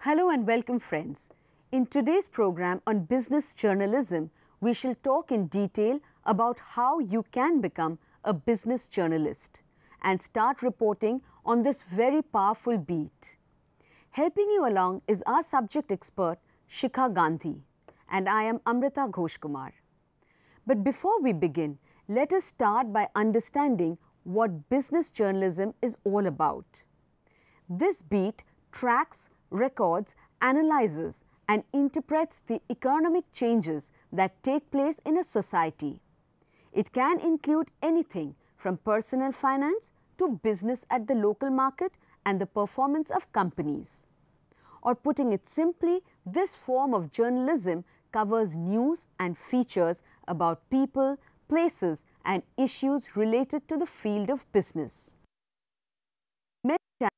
Hello and welcome friends. In today's program on business journalism, we shall talk in detail about how you can become a business journalist and start reporting on this very powerful beat. Helping you along is our subject expert Shikha Gandhi and I am Amrita Ghoshkumar. But before we begin, let us start by understanding what business journalism is all about. This beat tracks, records, analyzes and interprets the economic changes that take place in a society. It can include anything from personal finance to business at the local market and the performance of companies. Or putting it simply, this form of journalism covers news and features about people, places and issues related to the field of business. Many times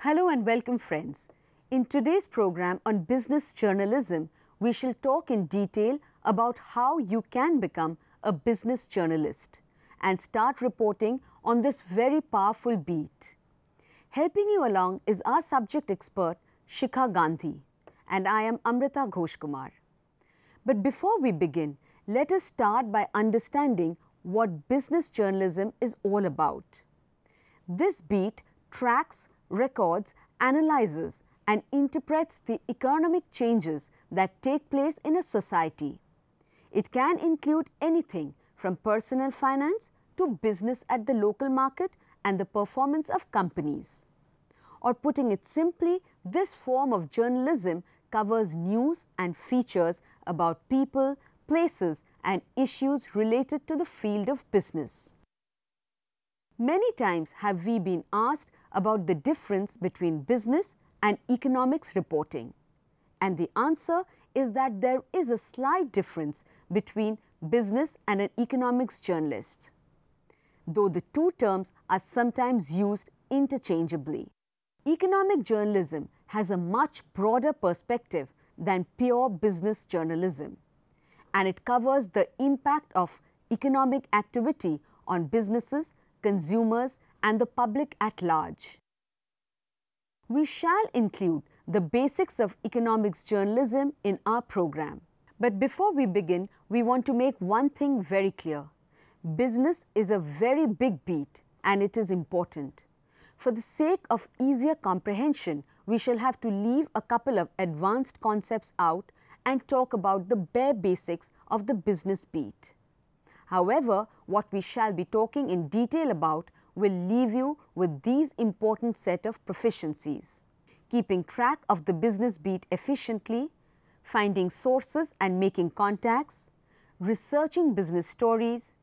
Hello and welcome friends. In today's program on business journalism, we shall talk in detail about how you can become a business journalist and start reporting on this very powerful beat. Helping you along is our subject expert Shikha Gandhi and I am Amrita Ghoshkumar. But before we begin, let us start by understanding what business journalism is all about. This beat tracks, records, analyzes and interprets the economic changes that take place in a society. It can include anything from personal finance to business at the local market and the performance of companies. Or putting it simply, this form of journalism covers news and features about people, places and issues related to the field of business. Many times have we been asked about the difference between business and economics reporting. And the answer is that there is a slight difference between business and an economics journalist, though the two terms are sometimes used interchangeably. Economic journalism has a much broader perspective than pure business journalism, and it covers the impact of economic activity on businesses, consumers and the public at large. We shall include the basics of economics journalism in our program. But before we begin, we want to make one thing very clear. Business is a very big beat and it is important. For the sake of easier comprehension, we shall have to leave a couple of advanced concepts out and talk about the bare basics of the business beat. However, what we shall be talking in detail about will leave you with these important set of proficiencies: keeping track of the business beat efficiently, finding sources and making contacts, researching business stories.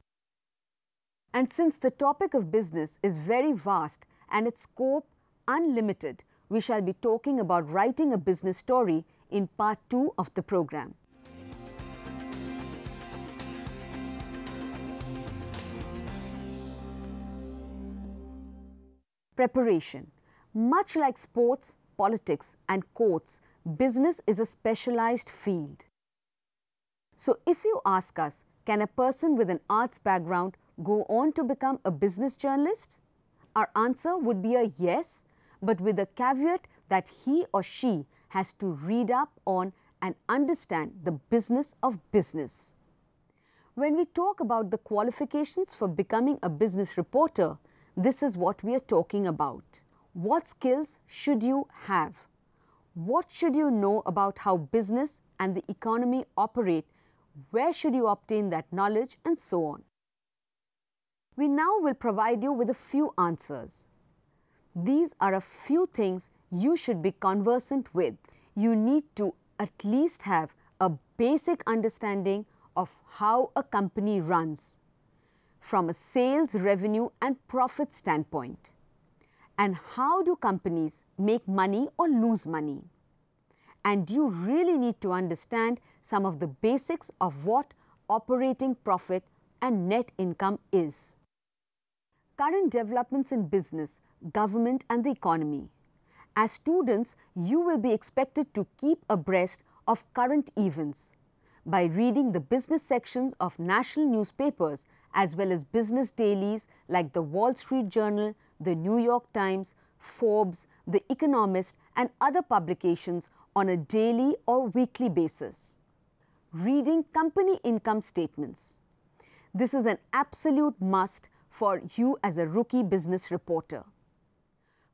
And since the topic of business is very vast and its scope unlimited, we shall be talking about writing a business story in part 2 of the program. Preparation. Much like sports, politics and courts, business is a specialized field. So if you ask us, can a person with an arts background go on to become a business journalist? Our answer would be a yes, but with a caveat that he or she has to read up on and understand the business of business. When we talk about the qualifications for becoming a business reporter, this is what we are talking about. What skills should you have? What should you know about how business and the economy operate? Where should you obtain that knowledge and so on? We now will provide you with a few answers. These are a few things you should be conversant with. You need to at least have a basic understanding of how a company runs from a sales, revenue and profit standpoint. And how do companies make money or lose money? And you really need to understand some of the basics of what operating profit and net income is. Current developments in business, government and the economy. As students, you will be expected to keep abreast of current events by reading the business sections of national newspapers as well as business dailies like the Wall Street Journal, the New York Times, Forbes, The Economist and other publications on a daily or weekly basis. Reading company income statements. This is an absolute must for you as a rookie business reporter.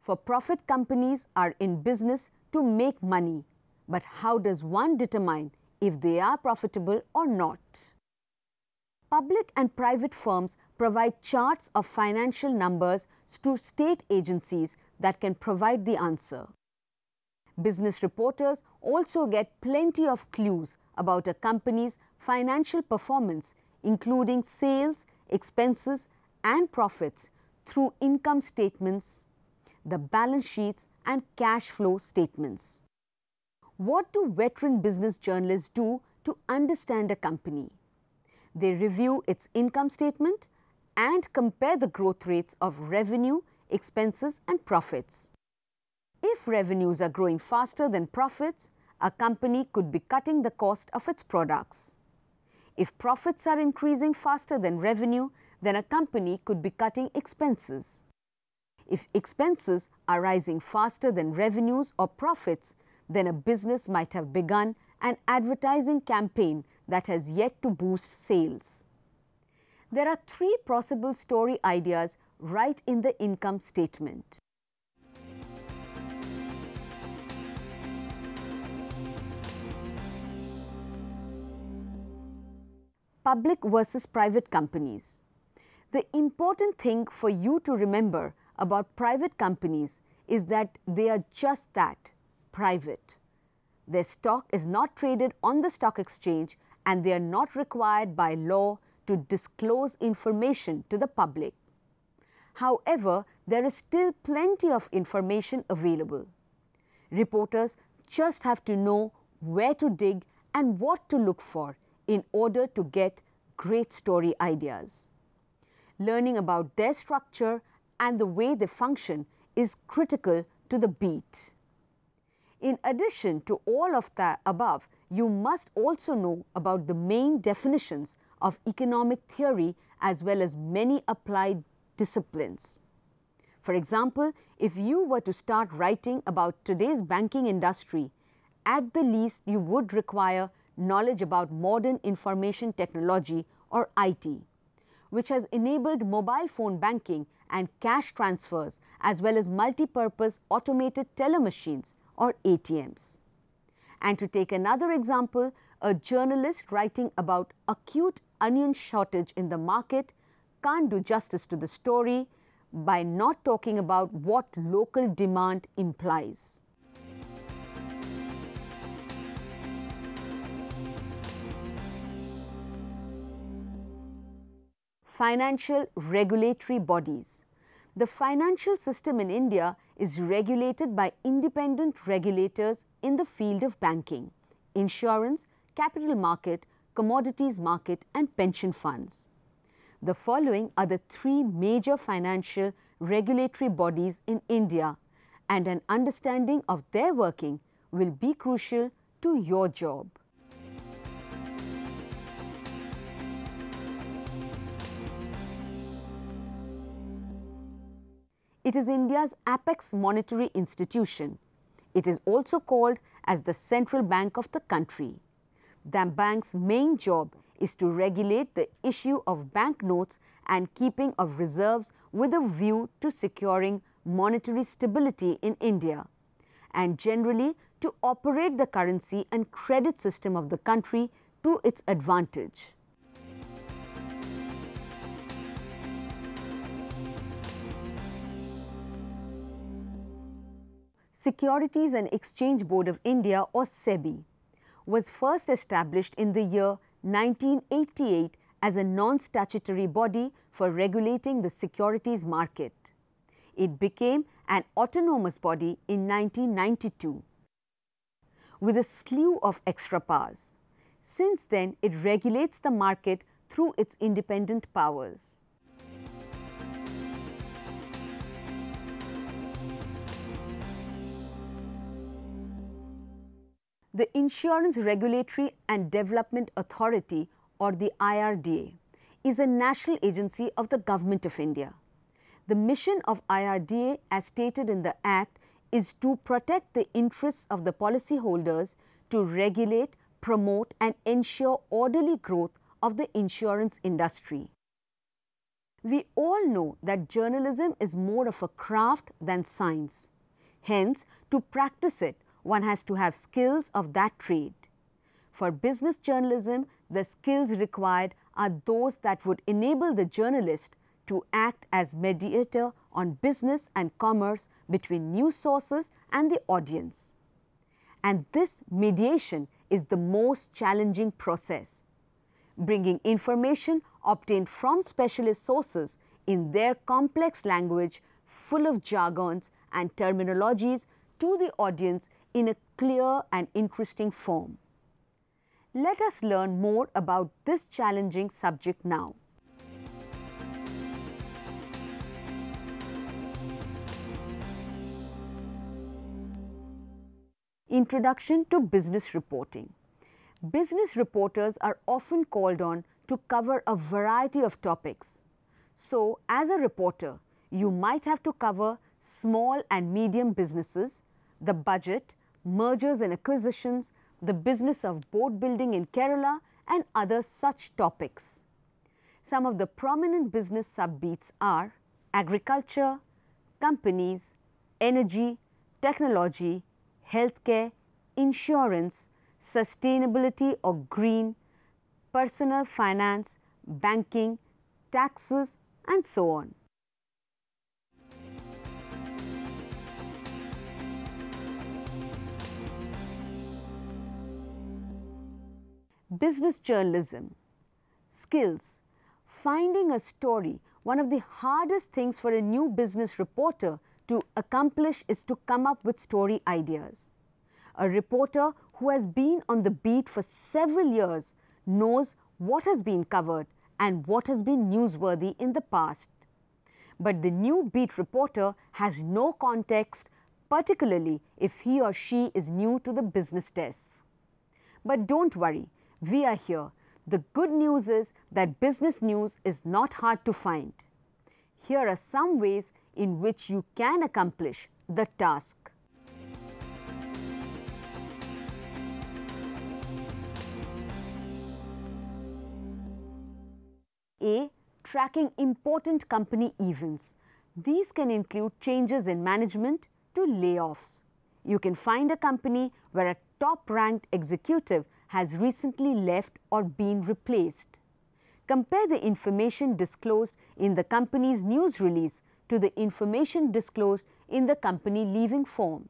For-profit companies are in business to make money, but how does one determine if they are profitable or not? Public and private firms provide charts of financial numbers to state agencies that can provide the answer. Business reporters also get plenty of clues about a company's financial performance, including sales, expenses, and profits through income statements, the balance sheets, and cash flow statements. What do veteran business journalists do to understand a company? They review its income statement and compare the growth rates of revenue, expenses, and profits. If revenues are growing faster than profits, a company could be cutting the cost of its products. If profits are increasing faster than revenue, then a company could be cutting expenses. If expenses are rising faster than revenues or profits, then a business might have begun an advertising campaign that has yet to boost sales. There are 3 possible story ideas right in the income statement. Public versus private companies. The important thing for you to remember about private companies is that they are just that, private. Their stock is not traded on the stock exchange and they are not required by law to disclose information to the public. However, there is still plenty of information available. Reporters just have to know where to dig and what to look for in order to get great story ideas. Learning about their structure and the way they function is critical to the beat. In addition to all of the above, you must also know about the main definitions of economic theory as well as many applied disciplines. For example, if you were to start writing about today's banking industry, at the least you would require knowledge about modern information technology or IT, which has enabled mobile phone banking and cash transfers as well as multi-purpose automated teller machines or ATMs. And to take another example, a journalist writing about acute onion shortage in the market can't do justice to the story by not talking about what local demand implies. Financial regulatory bodies. The financial system in India is regulated by independent regulators in the field of banking, insurance, capital market, commodities market and pension funds. The following are the 3 major financial regulatory bodies in India, and an understanding of their working will be crucial to your job. It is India's apex monetary institution. It is also called as the central bank of the country. The bank's main job is to regulate the issue of banknotes and keeping of reserves with a view to securing monetary stability in India, and generally to operate the currency and credit system of the country to its advantage. Securities and Exchange Board of India, or SEBI, was first established in the year 1988 as a non-statutory body for regulating the securities market. It became an autonomous body in 1992 with a slew of extra powers. Since then, it regulates the market through its independent powers. The Insurance Regulatory and Development Authority, or the IRDA, is a national agency of the Government of India. The mission of IRDA, as stated in the Act, is to protect the interests of the policyholders, to regulate, promote and ensure orderly growth of the insurance industry. We all know that journalism is more of a craft than science. Hence, to practice it, one has to have skills of that trade. For business journalism, the skills required are those that would enable the journalist to act as mediator on business and commerce between news sources and the audience. And this mediation is the most challenging process. Bringing information obtained from specialist sources in their complex language, full of jargons and terminologies, to the audience in a clear and interesting form. Let us learn more about this challenging subject now. Introduction to business reporting. Business reporters are often called on to cover a variety of topics. So, as a reporter, you might have to cover small and medium businesses, the budget, mergers and acquisitions, the business of boat building in Kerala, and other such topics. Some of the prominent business subbeats are agriculture, companies, energy, technology, healthcare, insurance, sustainability or green, personal finance, banking, taxes, and so on. Business journalism. Skills. Finding a story. One of the hardest things for a new business reporter to accomplish is to come up with story ideas. A reporter who has been on the beat for several years knows what has been covered and what has been newsworthy in the past. But the new beat reporter has no context, particularly if he or she is new to the business desk. But don't worry, we are here. The good news is that business news is not hard to find. Here are some ways in which you can accomplish the task. A. Tracking important company events. These can include changes in management to layoffs. You can find a company where a top-ranked executive has recently left or been replaced. Compare the information disclosed in the company's news release to the information disclosed in the company leaving form.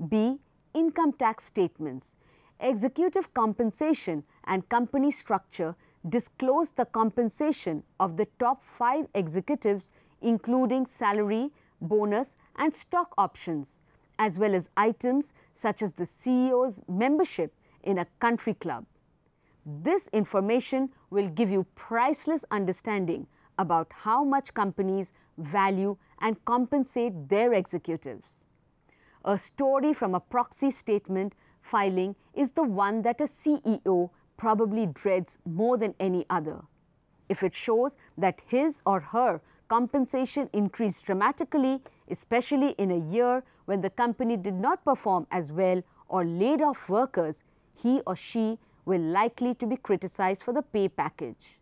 B. Income tax statements. Executive compensation and company structure disclose the compensation of the top 5 executives, including salary, bonus and stock options, as well as items such as the CEO's membership in a country club. This information will give you priceless understanding about how much companies value and compensate their executives. A story from a proxy statement filing is the one that a CEO probably dreads more than any other. If it shows that his or her compensation increased dramatically, especially in a year when the company did not perform as well or laid off workers, he or she will likely to be criticized for the pay package.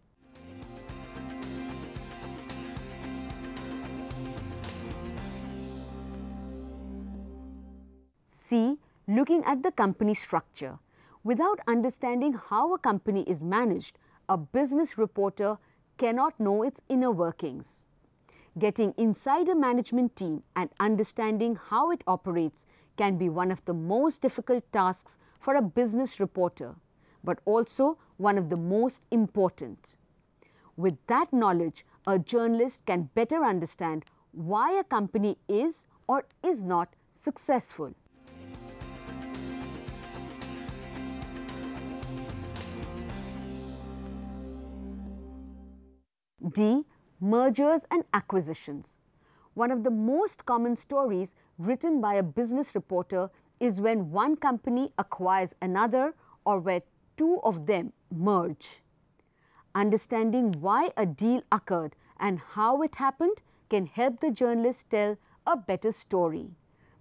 C. Looking at the company structure. Without understanding how a company is managed, a business reporter cannot know its inner workings. Getting inside a management team and understanding how it operates can be one of the most difficult tasks for a business reporter. but also one of the most important. With that knowledge, a journalist can better understand why a company is or is not successful. D. Mergers and acquisitions. One of the most common stories written by a business reporter is when one company acquires another or where two of them merge. Understanding why a deal occurred and how it happened can help the journalist tell a better story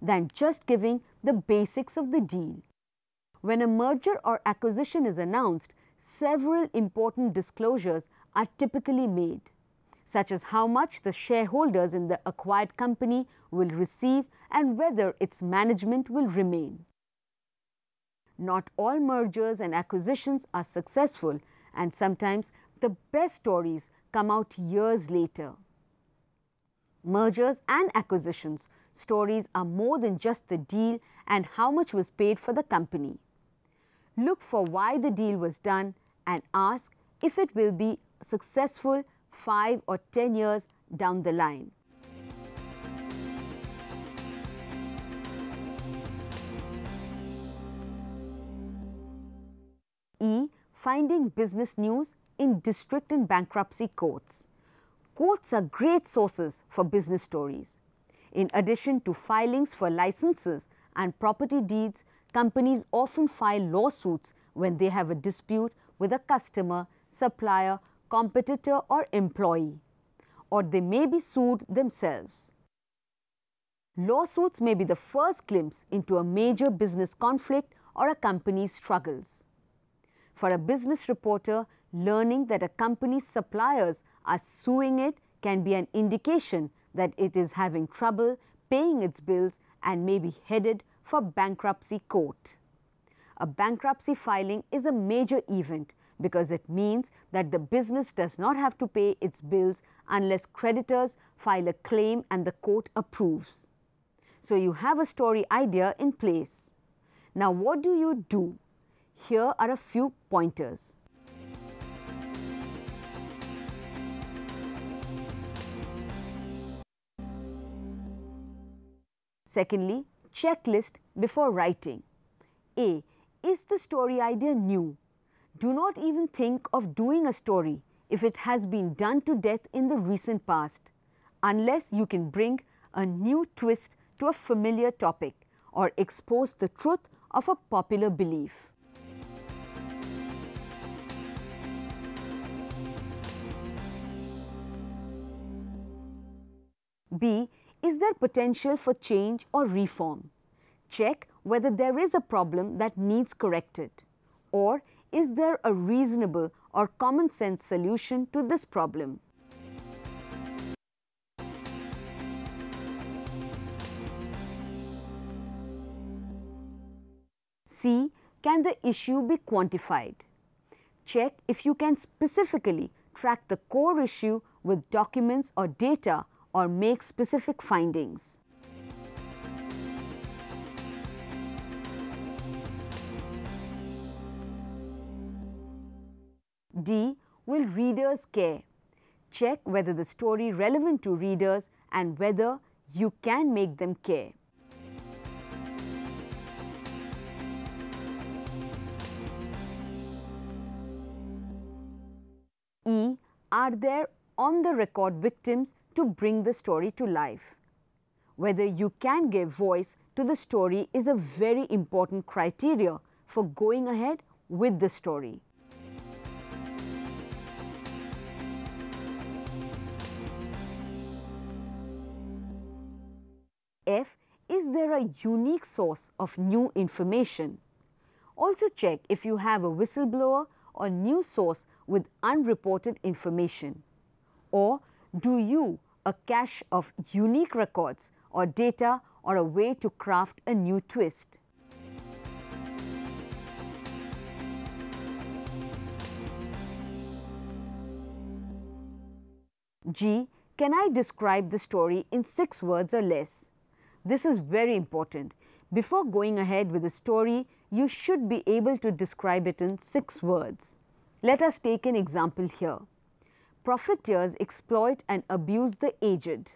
than just giving the basics of the deal. When a merger or acquisition is announced, several important disclosures are typically made, such as how much the shareholders in the acquired company will receive and whether its management will remain. Not all mergers and acquisitions are successful, and sometimes the best stories come out years later. Mergers and acquisitions stories are more than just the deal and how much was paid for the company. Look for why the deal was done and ask if it will be successful 5 or 10 years down the line. E. Finding business news in district and bankruptcy courts. Courts are great sources for business stories. In addition to filings for licenses and property deeds, companies often file lawsuits when they have a dispute with a customer, supplier, competitor or employee, or they may be sued themselves. Lawsuits may be the first glimpse into a major business conflict or a company's struggles. For a business reporter, learning that a company's suppliers are suing it can be an indication that it is having trouble paying its bills and may be headed for bankruptcy court. A bankruptcy filing is a major event because it means that the business does not have to pay its bills unless creditors file a claim and the court approves. So you have a story idea in place. Now what do you do? Here are a few pointers. Secondly, checklist before writing. A. Is the story idea new? Do not even think of doing a story if it has been done to death in the recent past, unless you can bring a new twist to a familiar topic or expose the truth of a popular belief. B. Is there potential for change or reform? Check whether there is a problem that needs corrected, or is there a reasonable or common sense solution to this problem? C. Can the issue be quantified? Check if you can specifically track the core issue with documents or data or make specific findings. D. Will readers care? Check whether the story is relevant to readers and whether you can make them care. E. Are there on-the-record victims to bring the story to life? Whether you can give voice to the story is a very important criteria for going ahead with the story. F. Is there a unique source of new information? Also check if you have a whistleblower or news source with unreported information. Or do you a cache of unique records or data or a way to craft a new twist? G. Can I describe the story in 6 words or less? This is very important. Before going ahead with the story, you should be able to describe it in 6 words. Let us take an example here. Profiteers exploit and abuse the aged.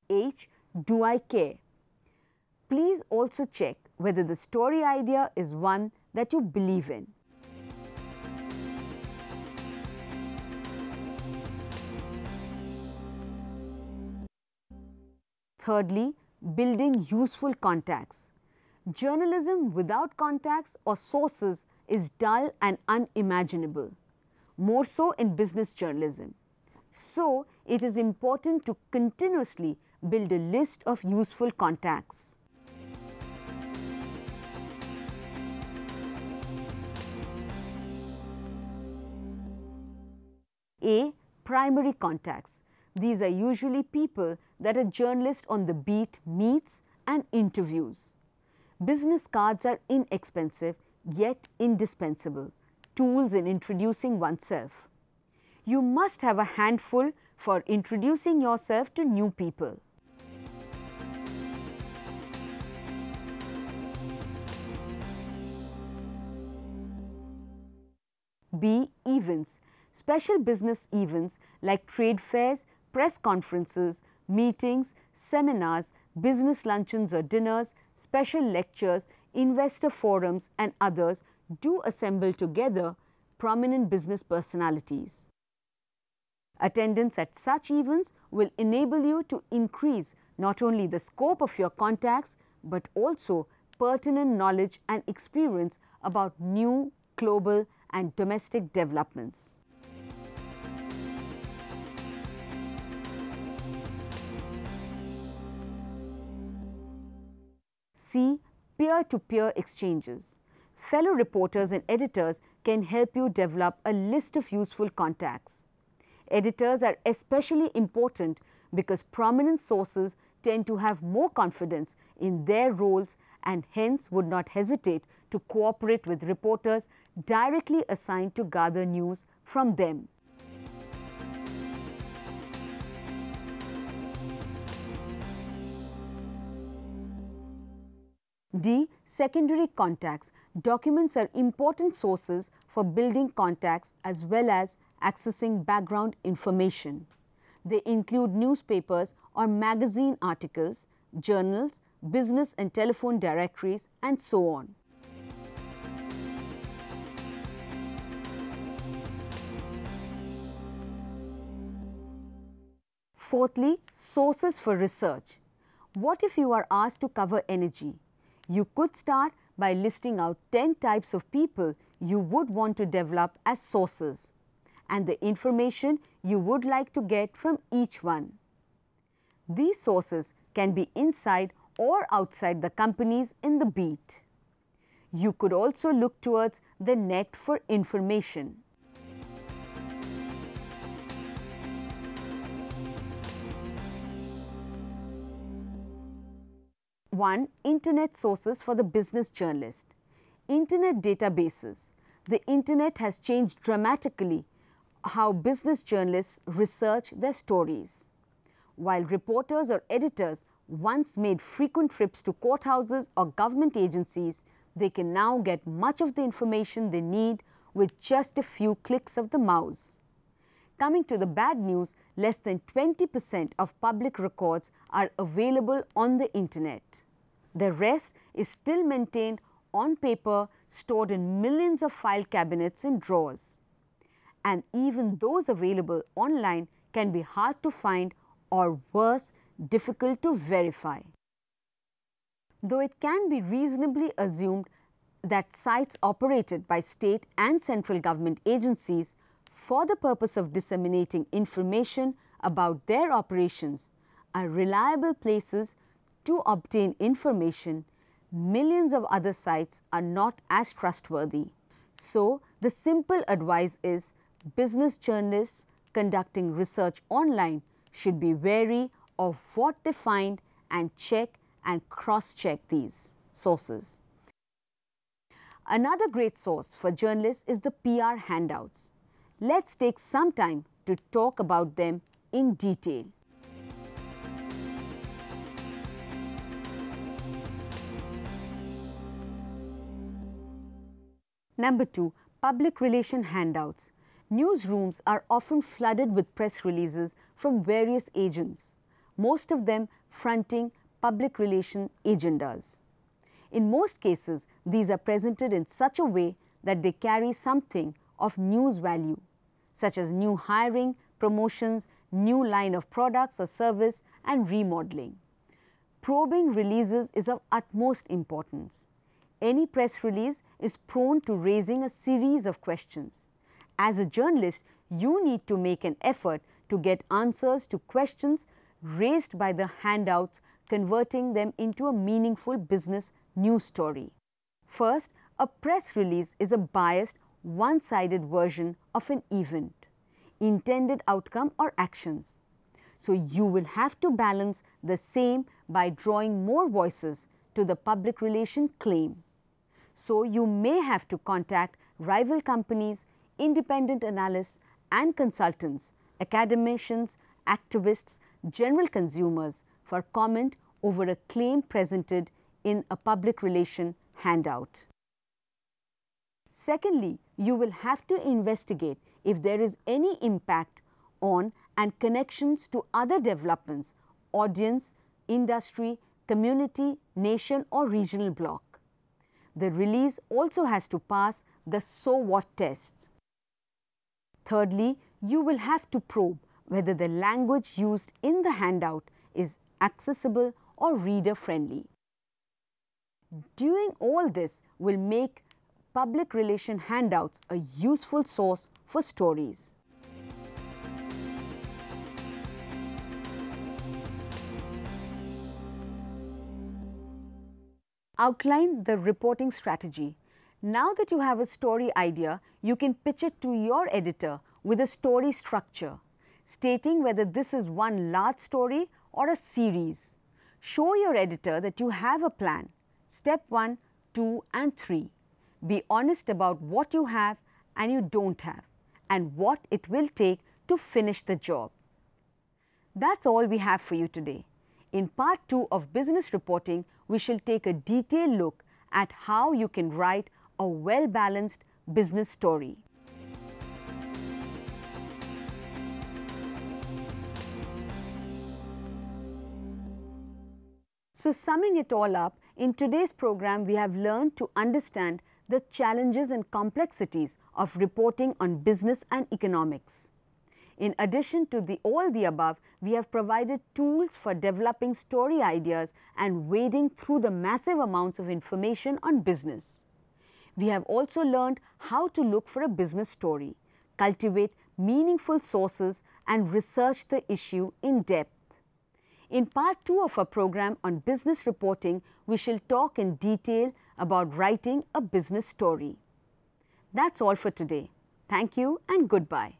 H. Do I care? Please also check whether the story idea is one that you believe in. Thirdly, building useful contacts. Journalism without contacts or sources is dull and unimaginable, more so in business journalism. So, it is important to continuously build a list of useful contacts. A. Primary contacts. These are usually people that a journalist on the beat meets and interviews. Business cards are inexpensive yet indispensable tools in introducing oneself. You must have a handful for introducing yourself to new people. B. Events. Special business events like trade fairs, press conferences, meetings, seminars, business luncheons or dinners, special lectures, investor forums and others do assemble together prominent business personalities. Attendance at such events will enable you to increase not only the scope of your contacts but also pertinent knowledge and experience about new, global and domestic developments. C. Peer-to-peer exchanges. Fellow reporters and editors can help you develop a list of useful contacts. Editors are especially important because prominent sources tend to have more confidence in their roles and hence would not hesitate to cooperate with reporters directly assigned to gather news from them. D. Secondary contacts. Documents are important sources for building contacts as well as accessing background information. They include newspapers or magazine articles, journals, business and telephone directories, and so on. Fourthly, sources for research. What if you are asked to cover energy? You could start by listing out 10 types of people you would want to develop as sources and the information you would like to get from each one. These sources can be inside or outside the companies in the beat. You could also look towards the net for information. One, internet sources for the business journalist. Internet databases. The internet has changed dramatically how business journalists research their stories. While reporters or editors once made frequent trips to courthouses or government agencies, they can now get much of the information they need with just a few clicks of the mouse. Coming to the bad news, less than 20% of public records are available on the internet. The rest is still maintained on paper, stored in millions of file cabinets and drawers. And even those available online can be hard to find or worse, difficult to verify. Though it can be reasonably assumed that sites operated by state and central government agencies for the purpose of disseminating information about their operations are reliable places to obtain information, millions of other sites are not as trustworthy. So, the simple advice is business journalists conducting research online should be wary of what they find and check and cross-check these sources. Another great source for journalists is the PR handouts. Let's take some time to talk about them in detail. Number 2, public relation handouts. Newsrooms are often flooded with press releases from various agents, most of them fronting public relation agendas. In most cases, these are presented in such a way that they carry something of news value, such as new hiring, promotions, new line of products or service, and remodeling. Probing releases is of utmost importance. Any press release is prone to raising a series of questions. As a journalist, you need to make an effort to get answers to questions raised by the handouts, converting them into a meaningful business news story. First, a press release is a biased, one-sided version of an event, intended outcome or actions. So you will have to balance the same by drawing more voices to the public relation claim. So you may have to contact rival companies, independent analysts and consultants, academicians, activists, general consumers for comment over a claim presented in a public relation handout. Secondly, you will have to investigate if there is any impact on and connections to other developments, audience, industry, community, nation or regional bloc. The release also has to pass the so what tests. Thirdly, you will have to probe whether the language used in the handout is accessible or reader friendly. Doing all this will make public relation handouts a useful source for stories. Outline the reporting strategy. Now that you have a story idea, you can pitch it to your editor with a story structure, stating whether this is one large story or a series. Show your editor that you have a plan, step 1, 2 and 3. Be honest about what you have and you don't have, and what it will take to finish the job. That's all we have for you today. In part 2 of business reporting, we shall take a detailed look at how you can write a well-balanced business story. So summing it all up, in today's program we have learned to understand the challenges and complexities of reporting on business and economics. In addition to all the above, we have provided tools for developing story ideas and wading through the massive amounts of information on business. We have also learned how to look for a business story, cultivate meaningful sources and research the issue in depth. In part 2 of our program on business reporting, we shall talk in detail about writing a business story. That's all for today. Thank you and goodbye.